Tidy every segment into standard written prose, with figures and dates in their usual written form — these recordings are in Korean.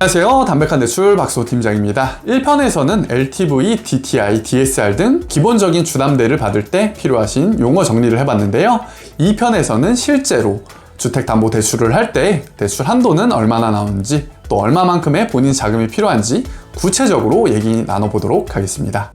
안녕하세요. 담백한 대출 박수호 팀장입니다. 1편에서는 LTV, DTI, DSR 등 기본적인 주담대를 받을 때 필요하신 용어 정리를 해봤는데요. 2편에서는 실제로 주택담보대출을 할 때 대출 한도는 얼마나 나오는지, 또 얼마만큼의 본인 자금이 필요한지 구체적으로 얘기 나눠보도록 하겠습니다.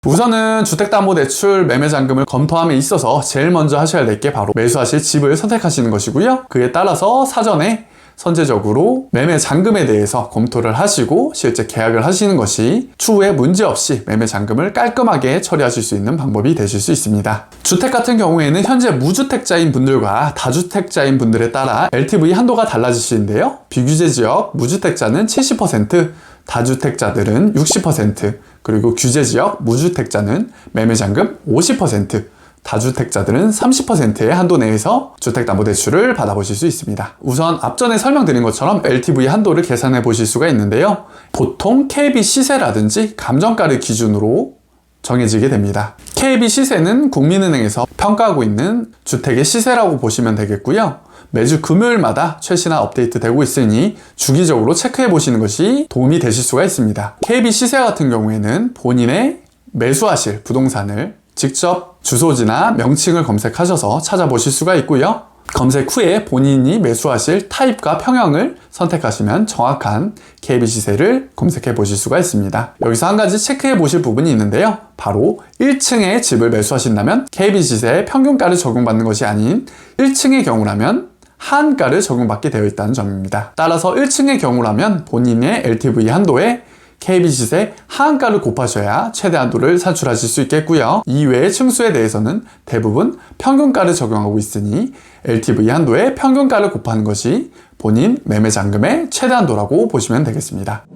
우선은 주택담보대출 매매잔금을 검토함에 있어서 제일 먼저 하셔야 될 게 바로 매수하실 집을 선택하시는 것이고요. 그에 따라서 사전에 선제적으로 매매 잔금에 대해서 검토를 하시고 실제 계약을 하시는 것이 추후에 문제없이 매매 잔금을 깔끔하게 처리하실 수 있는 방법이 되실 수 있습니다. 주택 같은 경우에는 현재 무주택자인 분들과 다주택자인 분들에 따라 LTV 한도가 달라지시는데요. 비규제 지역 무주택자는 70%, 다주택자들은 60%, 그리고 규제 지역 무주택자는 매매 잔금 50%, 다주택자들은 30%의 한도 내에서 주택담보대출을 받아보실 수 있습니다. 우선 앞전에 설명드린 것처럼 LTV 한도를 계산해 보실 수가 있는데요. 보통 KB 시세라든지 감정가를 기준으로 정해지게 됩니다. KB 시세는 국민은행에서 평가하고 있는 주택의 시세라고 보시면 되겠고요. 매주 금요일마다 최신화 업데이트 되고 있으니 주기적으로 체크해 보시는 것이 도움이 되실 수가 있습니다. KB 시세 같은 경우에는 본인의 매수하실 부동산을 직접 주소지나 명칭을 검색하셔서 찾아보실 수가 있고요. 검색 후에 본인이 매수하실 타입과 평형을 선택하시면 정확한 KB 시세를 검색해 보실 수가 있습니다. 여기서 한 가지 체크해 보실 부분이 있는데요. 바로 1층에 집을 매수하신다면 KB 시세에 평균가를 적용받는 것이 아닌 1층의 경우라면 하한가를 적용받게 되어 있다는 점입니다. 따라서 1층의 경우라면 본인의 LTV 한도에 KB 시세 하한가를 곱하셔야 최대 한도를 산출하실 수 있겠고요. 이외의 층수에 대해서는 대부분 평균가를 적용하고 있으니 LTV 한도에 평균가를 곱하는 것이 본인 매매 잔금의 최대 한도라고 보시면 되겠습니다.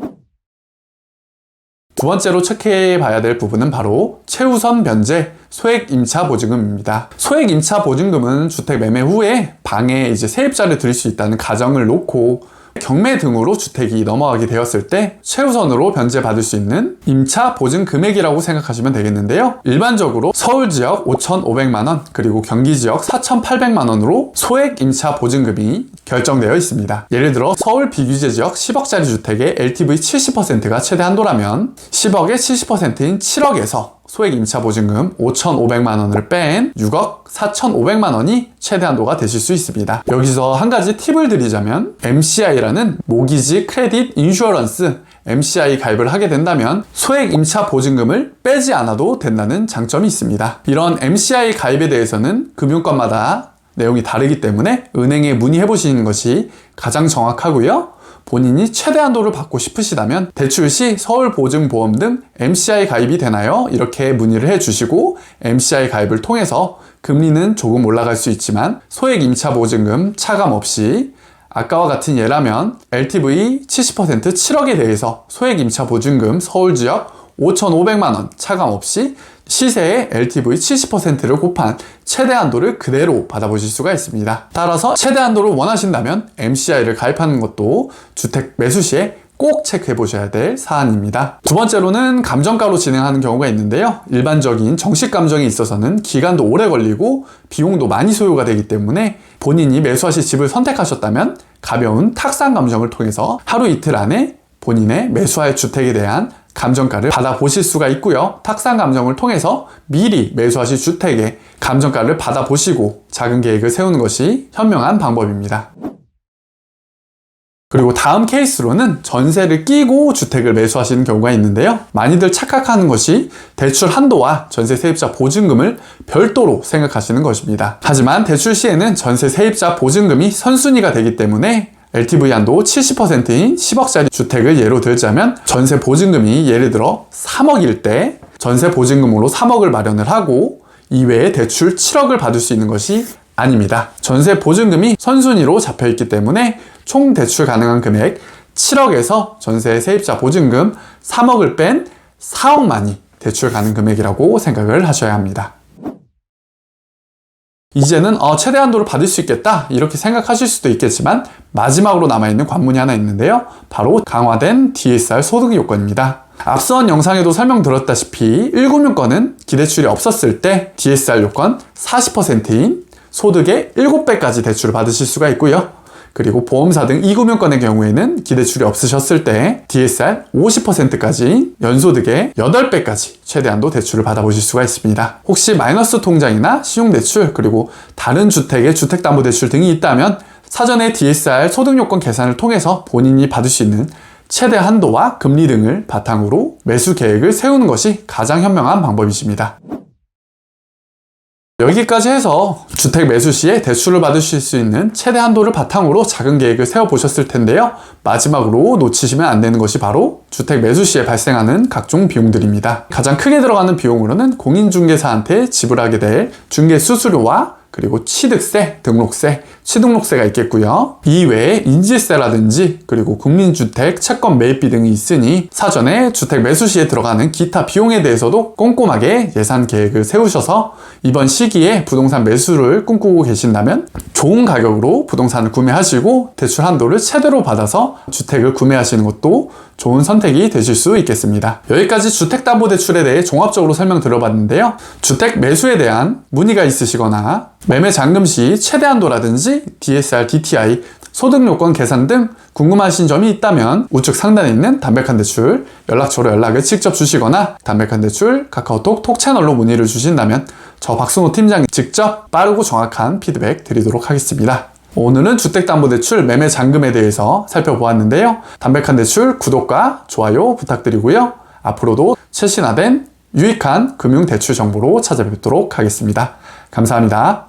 두 번째로 체크해 봐야 될 부분은 바로 최우선 변제 소액 임차 보증금입니다. 소액 임차 보증금은 주택 매매 후에 방에 세입자를 들일 수 있다는 가정을 놓고 경매 등으로 주택이 넘어가게 되었을 때 최우선으로 변제받을 수 있는 임차 보증 금액이라고 생각하시면 되겠는데요. 일반적으로 서울 지역 5,500만원 그리고 경기 지역 4,800만원으로 소액 임차 보증금이 결정되어 있습니다. 예를 들어 서울 비규제 지역 10억짜리 주택의 LTV 70%가 최대 한도라면 10억의 70%인 7억에서 소액 임차 보증금 5,500만원을 뺀 6억 4,500만원이 최대 한도가 되실 수 있습니다. 여기서 한 가지 팁을 드리자면 MCI라는 모기지 크레딧 인슈어런스 MCI 가입을 하게 된다면 소액 임차 보증금을 빼지 않아도 된다는 장점이 있습니다. 이런 MCI 가입에 대해서는 금융권마다 내용이 다르기 때문에 은행에 문의해 보시는 것이 가장 정확하고요. 본인이 최대 한도를 받고 싶으시다면 대출 시 서울보증보험 등 MCI 가입이 되나요? 이렇게 문의를 해주시고 MCI 가입을 통해서 금리는 조금 올라갈 수 있지만 소액 임차 보증금 차감 없이 아까와 같은 예라면 LTV 70% 7억에 대해서 소액 임차 보증금 서울지역 5,500만원 차감 없이 시세의 LTV 70%를 곱한 최대 한도를 그대로 받아보실 수가 있습니다. 따라서 최대 한도를 원하신다면 MCI를 가입하는 것도 주택 매수 시에 꼭 체크해 보셔야 될 사안입니다. 두 번째로는 감정가로 진행하는 경우가 있는데요. 일반적인 정식 감정에 있어서는 기간도 오래 걸리고 비용도 많이 소요가 되기 때문에 본인이 매수하실 집을 선택하셨다면 가벼운 탁상 감정을 통해서 하루 이틀 안에 본인의 매수할 주택에 대한 감정가를 받아보실 수가 있고요. 탁상 감정을 통해서 미리 매수하실 주택의 감정가를 받아보시고 자금 계획을 세우는 것이 현명한 방법입니다. 그리고 다음 케이스로는 전세를 끼고 주택을 매수하시는 경우가 있는데요. 많이들 착각하는 것이 대출 한도와 전세 세입자 보증금을 별도로 생각하시는 것입니다. 하지만 대출 시에는 전세 세입자 보증금이 선순위가 되기 때문에 LTV 한도 70%인 10억짜리 주택을 예로 들자면 전세 보증금이 예를 들어 3억일 때 전세 보증금으로 3억을 마련을 하고 이외에 대출 7억을 받을 수 있는 것이 아닙니다. 전세 보증금이 선순위로 잡혀있기 때문에 총 대출 가능한 금액 7억에서 전세 세입자 보증금 3억을 뺀 4억만이 대출 가능 금액이라고 생각을 하셔야 합니다. 이제는 최대 한도를 받을 수 있겠다 이렇게 생각하실 수도 있겠지만 마지막으로 남아있는 관문이 하나 있는데요. 바로 강화된 DSR 소득 요건입니다. 앞선 영상에도 설명드렸다시피 1금융권은 기대출이 없었을 때 DSR 요건 40%인 소득의 7배까지 대출을 받으실 수가 있고요. 그리고 보험사 등 이금융권의 경우에는 기대출이 없으셨을 때 DSR 50%까지 연소득의 8배까지 최대한도 대출을 받아보실 수가 있습니다. 혹시 마이너스 통장이나 신용대출 그리고 다른 주택의 주택담보대출 등이 있다면 사전에 DSR 소득요건 계산을 통해서 본인이 받을 수 있는 최대 한도와 금리 등을 바탕으로 매수 계획을 세우는 것이 가장 현명한 방법이십니다. 여기까지 해서 주택 매수 시에 대출을 받으실 수 있는 최대 한도를 바탕으로 작은 계획을 세워보셨을 텐데요. 마지막으로 놓치시면 안 되는 것이 바로 주택 매수 시에 발생하는 각종 비용들입니다. 가장 크게 들어가는 비용으로는 공인중개사한테 지불하게 될 중개 수수료와 그리고 취득세, 등록세, 취등록세가 있겠고요. 이외에 인지세라든지 그리고 국민주택 채권 매입비 등이 있으니 사전에 주택 매수 시에 들어가는 기타 비용에 대해서도 꼼꼼하게 예산 계획을 세우셔서 이번 시기에 부동산 매수를 꿈꾸고 계신다면 좋은 가격으로 부동산을 구매하시고 대출 한도를 최대로 받아서 주택을 구매하시는 것도 좋은 선택이 되실 수 있겠습니다. 여기까지 주택담보대출에 대해 종합적으로 설명드려봤는데요. 주택 매수에 대한 문의가 있으시거나 매매 잔금 시 최대 한도라든지 DSR, DTI, 소득요건 계산 등 궁금하신 점이 있다면 우측 상단에 있는 담백한 대출 연락처로 연락을 직접 주시거나 담백한 대출 카카오톡 톡 채널로 문의를 주신다면 저 박순호 팀장이 직접 빠르고 정확한 피드백 드리도록 하겠습니다. 오늘은 주택담보대출 매매 잔금에 대해서 살펴보았는데요. 담백한 대출 구독과 좋아요 부탁드리고요. 앞으로도 최신화된 유익한 금융대출 정보로 찾아뵙도록 하겠습니다. 감사합니다.